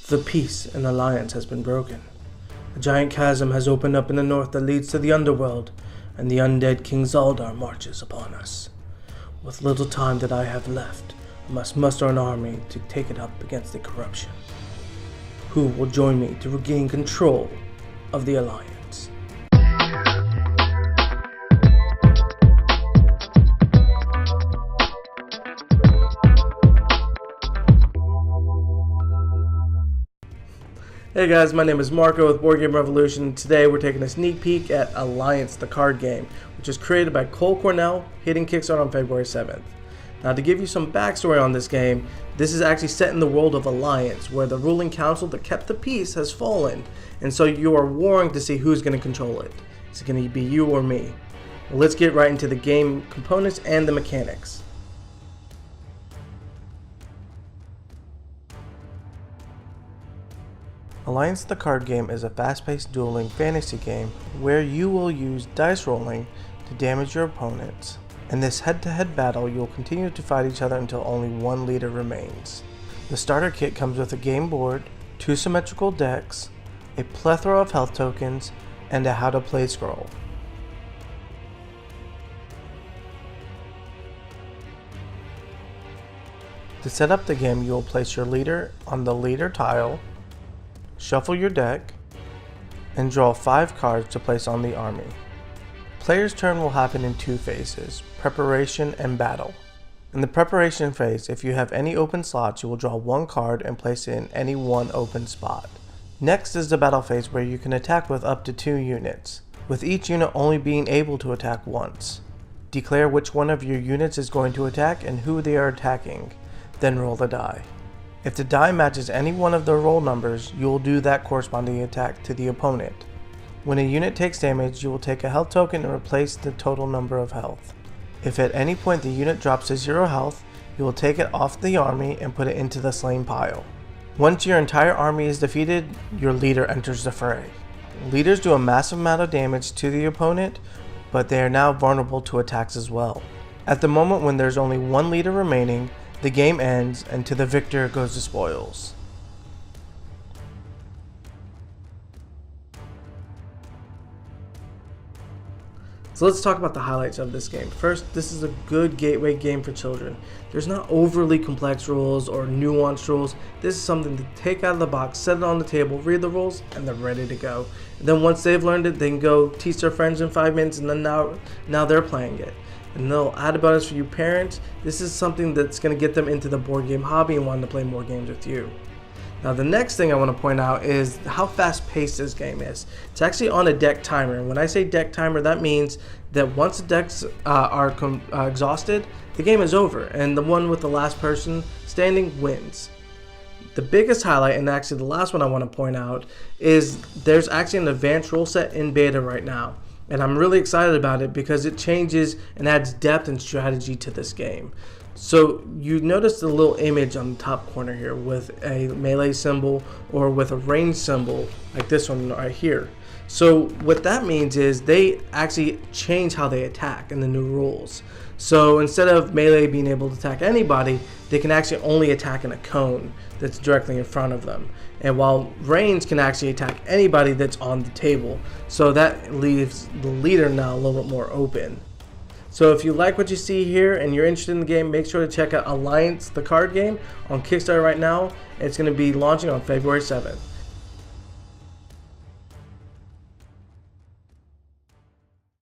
The peace and alliance has been broken. A giant chasm has opened up in the north that leads to the underworld, and the undead King Zaldar marches upon us. With little time that I have left, I must muster an army to take it up against the corruption. Who will join me to regain control of the alliance? Hey guys, my name is Marco with Board Game Revolution. Today we're taking a sneak peek at Alliance, the card game, which was created by Cole Cornell, hitting Kickstarter on February 7th. Now, to give you some backstory on this game, this is actually set in the world of Alliance, where the ruling council that kept the peace has fallen, and so you are warring to see who's going to control it. Is it going to be you or me? Well, let's get right into the game components and the mechanics. Alliance the card game is a fast-paced dueling fantasy game where you will use dice rolling to damage your opponents. In this head-to-head battle, you will continue to fight each other until only one leader remains. The starter kit comes with a game board, 2 symmetrical decks, a plethora of health tokens, and a how to play scroll. To set up the game, you will place your leader on the leader tile, shuffle your deck, and draw 5 cards to place on the army. Player's turn will happen in 2 phases, preparation and battle. In the preparation phase, if you have any open slots, you will draw 1 card and place it in any one open spot. Next is the battle phase, where you can attack with up to 2 units, with each unit only being able to attack once. Declare which one of your units is going to attack and who they are attacking, then roll the die. If the die matches any one of the roll numbers, you will do that corresponding attack to the opponent. When a unit takes damage, you will take a health token and replace the total number of health. If at any point the unit drops to 0 health, you will take it off the army and put it into the slain pile. Once your entire army is defeated, your leader enters the fray. Leaders do a massive amount of damage to the opponent, but they are now vulnerable to attacks as well. At the moment when there's only one leader remaining, the game ends, and to the victor goes the spoils. So let's talk about the highlights of this game. First, this is a good gateway game for children. There's not overly complex rules or nuanced rules. This is something to take out of the box, set it on the table, read the rules, and they're ready to go. And then once they've learned it, they can go teach their friends in 5 minutes, and then now they're playing it. And they'll add a bonus for you parents. This is something that's going to get them into the board game hobby and wanting to play more games with you. Now, the next thing I want to point out is how fast paced this game is. It's actually on a deck timer. And when I say deck timer, that means that once the decks are exhausted, the game is over, and the one with the last person standing wins. The biggest highlight, and actually the last one I want to point out, is there's actually an advanced rule set in beta right now. And I'm really excited about it because it changes and adds depth and strategy to this game. So you notice the little image on the top corner here with a melee symbol or with a range symbol like this one right here. So what that means is they actually change how they attack in the new rules. So instead of melee being able to attack anybody, they can actually only attack in a cone that's directly in front of them. And while range can actually attack anybody that's on the table. So that leaves the leader now a little bit more open. So if you like what you see here and you're interested in the game, make sure to check out Alliance, the card game, on Kickstarter right now. It's going to be launching on February 7th.